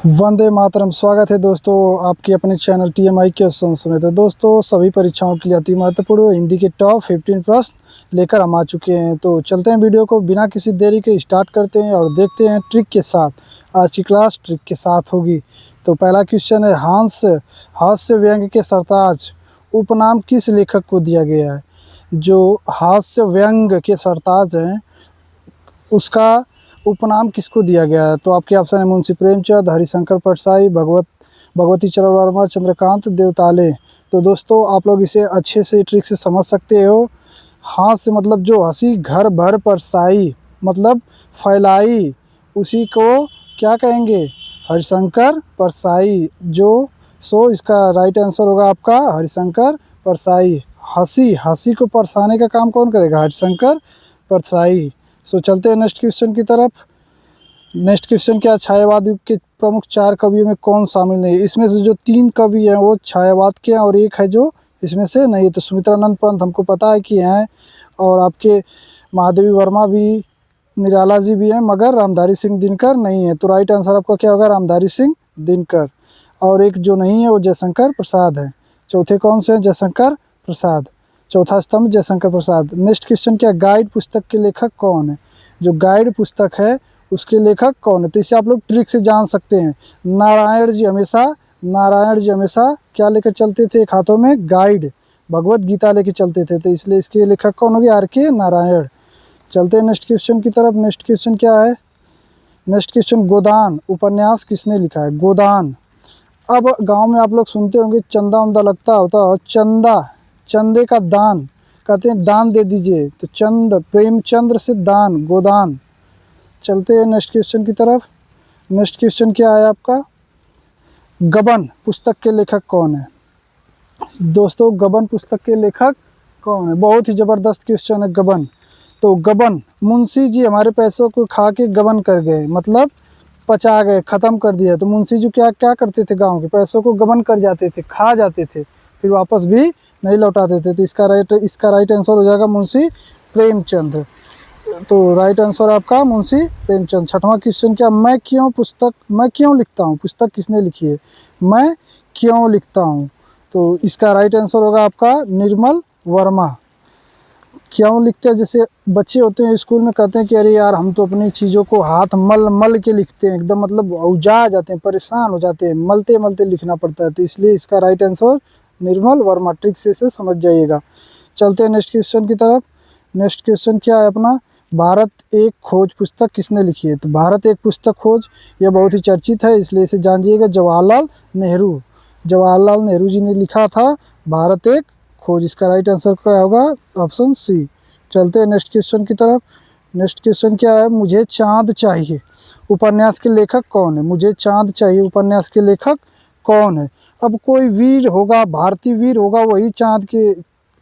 वंदे मातरम। स्वागत है दोस्तों आपके अपने चैनल TMI क्वेश्चन में। तो दोस्तों सभी परीक्षाओं के लिए अति महत्वपूर्ण हिंदी के टॉप 15 प्रश्न लेकर हम आ चुके हैं। तो चलते हैं वीडियो को बिना किसी देरी के स्टार्ट करते हैं और देखते हैं ट्रिक के साथ। आज की क्लास ट्रिक के साथ होगी। तो पहला क्वेश्चन है, हास्य व्यंग्य के सरताज उपनाम किस लेखक को दिया गया है? जो हास्य व्यंग्य के सरताज हैं उसका उपनाम किसको दिया गया है? तो आपके ऑप्शन है मुंशी प्रेमचंद, हरिशंकर परसाई, भगवती चरण वर्मा, चंद्रकांत देवताले। तो दोस्तों आप लोग इसे अच्छे से ट्रिक से समझ सकते हो। हास्य मतलब जो हंसी घर भर परसाई मतलब फैलाई, उसी को क्या कहेंगे? हरिशंकर परसाई। इसका राइट आंसर होगा आपका हरिशंकर परसाई। हंसी को परसाने का काम कौन करेगा? हरिशंकर परसाई। चलते हैं नेक्स्ट क्वेश्चन की तरफ। नेक्स्ट क्वेश्चन क्या, छायावाद युग के प्रमुख 4 कवियों में कौन शामिल नहीं है? इसमें से जो 3 कवि हैं वो छायावाद के हैं और एक है जो इसमें से नहीं है। तो सुमित्रानंद पंत हमको पता है कि हैं, और आपके महादेवी वर्मा भी, निराला जी भी हैं, मगर रामधारी सिंह दिनकर नहीं है। तो राइट आंसर आपका क्या होगा? रामधारी सिंह दिनकर। और एक जो नहीं है वो जयशंकर प्रसाद है। चौथे कौन से हैं? जयशंकर प्रसाद। चौथा स्तंभ जयशंकर प्रसाद। नेक्स्ट क्वेश्चन क्या, गाइड पुस्तक के लेखक कौन है? जो गाइड पुस्तक है उसके लेखक कौन है? तो इसे आप लोग ट्रिक से जान सकते हैं। नारायण जी हमेशा क्या लेकर चलते थे? एक हाथों में गाइड, भगवत गीता लेकर चलते थे। तो इसलिए इसके लेखक कौन हो गए? RK नारायण। चलते हैं नेक्स्ट क्वेश्चन की तरफ। नेक्स्ट क्वेश्चन क्या है? नेक्स्ट क्वेश्चन, गोदान उपन्यास किसने लिखा है? गोदान। अब गांव में आप लोग सुनते होंगे चंदा उंदा लगता होता है, चंदे का दान कहते हैं, दान दे दीजिए। तो प्रेमचंद्र से दान, गोदान। चलते हैं नेक्स्ट क्वेश्चन की तरफ। नेक्स्ट क्वेश्चन क्या है आपका? गबन पुस्तक के लेखक कौन है? दोस्तों गबन पुस्तक के लेखक कौन है? बहुत ही ज़बरदस्त क्वेश्चन है गबन। तो गबन, मुंशी जी हमारे पैसों को खा के गबन कर गए, मतलब पचा गए, ख़त्म कर दिया। तो मुंशी जी क्या क्या करते थे? गांव के पैसों को गबन कर जाते थे, खा जाते थे, फिर वापस भी नहीं लौटाते थे। तो इसका राइट आंसर हो जाएगा मुंशी प्रेमचंद। तो राइट आंसर आपका मुंशी प्रेमचंद। छठवां क्वेश्चन क्या, मैं क्यों लिखता हूँ पुस्तक किसने लिखी है? मैं क्यों लिखता हूँ, तो इसका राइट आंसर होगा आपका निर्मल वर्मा। क्यों लिखते हैं? जैसे बच्चे होते हैं स्कूल में, कहते हैं कि अरे यार हम तो अपनी चीज़ों को हाथ मल के लिखते हैं, एकदम मतलब औजा जाते हैं, परेशान हो जाते हैं, मलते मलते लिखना पड़ता है। तो इसलिए इसका right answer Nirmal Verma. Trick से समझ जाइएगा। चलते हैं नेक्स्ट क्वेश्चन की तरफ। नेक्स्ट क्वेश्चन क्या है अपना, भारत एक खोज पुस्तक किसने लिखी है? तो भारत एक पुस्तक खोज, यह बहुत ही चर्चित है, इसलिए इसे जानिएगा। जवाहरलाल नेहरू जी ने लिखा था भारत एक खोज। इसका राइट आंसर क्या होगा? Option C. चलते हैं नेक्स्ट क्वेश्चन की तरफ। नेक्स्ट क्वेश्चन क्या है, मुझे चाँद चाहिए उपन्यास के लेखक कौन है? मुझे चाँद चाहिए उपन्यास के लेखक कौन है? अब कोई वीर होगा, भारतीय वीर होगा, वही चाँद के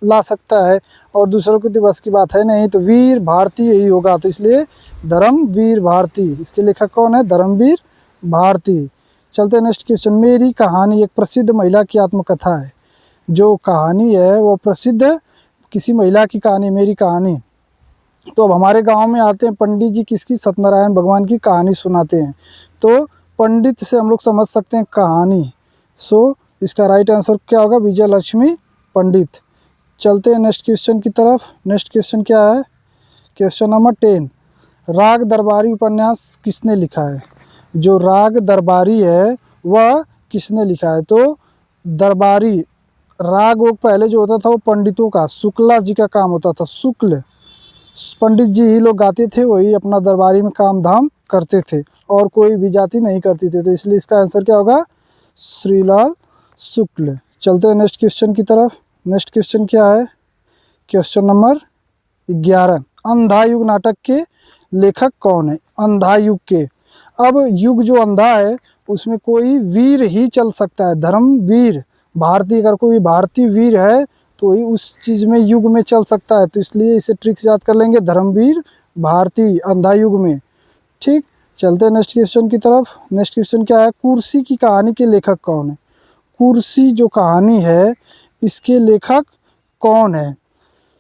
ला सकता है, और दूसरों की तो बस की बात है नहीं। तो वीर भारती ही होगा, तो इसलिए धर्मवीर भारती। इसके लेखक कौन है? धर्मवीर भारती। चलते हैं नेक्स्ट क्वेश्चन, मेरी कहानी एक प्रसिद्ध महिला की आत्मकथा है। जो कहानी है वो प्रसिद्ध किसी महिला की कहानी, मेरी कहानी। तो अब हमारे गांव में आते हैं पंडित जी, किसकी? सत्यनारायण भगवान की कहानी सुनाते हैं। तो पंडित से हम लोग समझ सकते हैं कहानी। इसका राइट आंसर क्या होगा? विजय लक्ष्मी पंडित। चलते हैं नेक्स्ट क्वेश्चन की तरफ। नेक्स्ट क्वेश्चन क्या है? क्वेश्चन नंबर 10, राग दरबारी उपन्यास किसने लिखा है? जो राग दरबारी है वह किसने लिखा है? तो दरबारी राग वो पहले जो होता था वो पंडितों का, शुक्ला जी का काम होता था। शुक्ल पंडित जी ही लोग गाते थे, वही अपना दरबारी में काम धाम करते थे, और कोई भी जाति नहीं करती थे। तो इसलिए इसका आंसर क्या होगा? श्रीलाल शुक्ल। चलते हैं नेक्स्ट क्वेश्चन की तरफ। नेक्स्ट क्वेश्चन क्या है? क्वेश्चन नंबर 11, अंधा युग नाटक के लेखक कौन है? अंधा युग के, अब युग जो अंधा है उसमें कोई वीर ही चल सकता है, धर्मवीर भारतीय। अगर कोई भारतीय वीर है तो ही उस चीज़ में युग में चल सकता है। तो इसलिए इसे ट्रिक से याद कर लेंगे, धर्मवीर भारती अंधा युग में। ठीक, चलते हैं नेक्स्ट क्वेश्चन की तरफ। नेक्स्ट क्वेश्चन क्या है, कुर्सी की कहानी के लेखक कौन है? कुर्सी जो कहानी है इसके लेखक कौन है?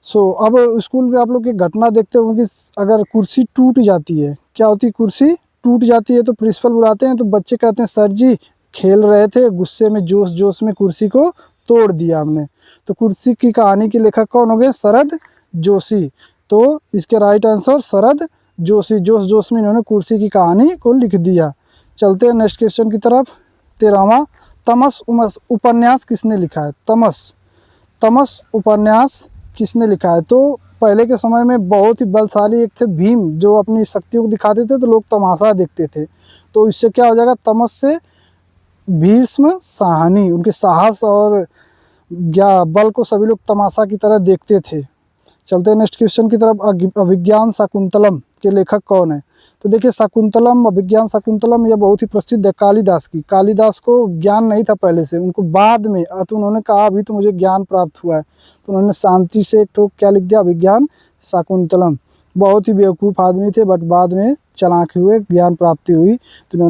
अब स्कूल में आप लोग एक घटना देखते होंगे कि अगर कुर्सी टूट जाती है, क्या होती है? कुर्सी टूट जाती है तो प्रिंसिपल बुलाते हैं, तो बच्चे कहते हैं सर जी खेल रहे थे, गुस्से में जोश जोश में कुर्सी को तोड़ दिया हमने। तो कुर्सी की कहानी के लेखक कौन हो गए? शरद जोशी। तो इसके राइट आंसर शरद जोशी, जोश जोश में इन्होंने कुर्सी की कहानी को लिख दिया। चलते हैं नेक्स्ट क्वेश्चन की तरफ। 13वां, तमस उपन्यास किसने लिखा है? तमस उपन्यास किसने लिखा है? तो पहले के समय में बहुत ही बलशाली एक थे भीम, जो अपनी शक्तियों को दिखाते थे तो लोग तमाशा देखते थे। तो इससे क्या हो जाएगा? तमस से भीष्म साहनी, उनके साहस और बल को सभी लोग तमाशा की तरह देखते थे। चलते हैं नेक्स्ट क्वेश्चन की तरफ। अभिज्ञान शाकुंतलम के लेखक कौन है? तो देखिए शाकुंतलम, अभिज्ञान शाकुंतलम यह बहुत ही प्रसिद्ध है कालिदास की। कालिदास को ज्ञान नहीं था पहले से, उनको बाद में तो उन्होंने कहा अभी तो मुझे ज्ञान प्राप्त हुआ है, तो उन्होंने शांति से एक ठोक क्या लिख दिया? अभिज्ञान शाकुंतलम। बहुत ही बेवकूफ़ आदमी थे, बट बाद में चालाक हुए, ज्ञान प्राप्ति हुई, तो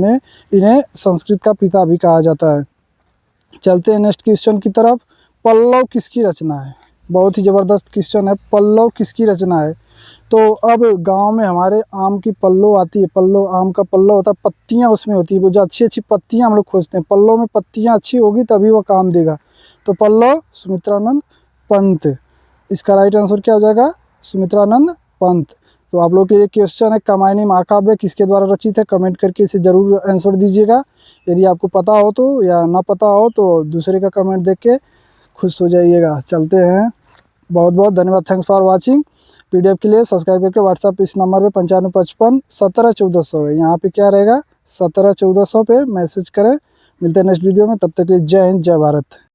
इन्हें संस्कृत का पिता भी कहा जाता है। चलते हैं नेक्स्ट क्वेश्चन की तरफ। पल्लव किसकी रचना है? बहुत ही ज़बरदस्त क्वेश्चन है, पल्लव किसकी रचना है? तो अब गांव में हमारे आम की पल्लव आती है, पल्लव आम का पल्लव होता है, पत्तियां उसमें होती है, वो जो अच्छी अच्छी पत्तियां हम लोग खोजते हैं, पल्लव में पत्तियां अच्छी होगी तभी वो काम देगा। तो पल्लव सुमित्रानंद पंत, इसका राइट आंसर क्या हो जाएगा? सुमित्रानंद पंत। तो आप लोग के ये क्वेश्चन है कामायनी महाकाव्य किसके द्वारा रचित है? कमेंट करके इसे ज़रूर आंसर दीजिएगा। यदि आपको पता हो तो, या ना पता हो तो दूसरे का कमेंट देख के खुश हो जाइएगा। चलते हैं, बहुत बहुत धन्यवाद, थैंक्स फॉर वाचिंग। पीडीएफ के लिए सब्सक्राइब करके व्हाट्सएप इस नंबर पे 9555 17 1400 है, यहाँ पे क्या रहेगा 17 1400 पे मैसेज करें। मिलते हैं नेक्स्ट वीडियो में, तब तक के लिए जय हिंद जय भारत।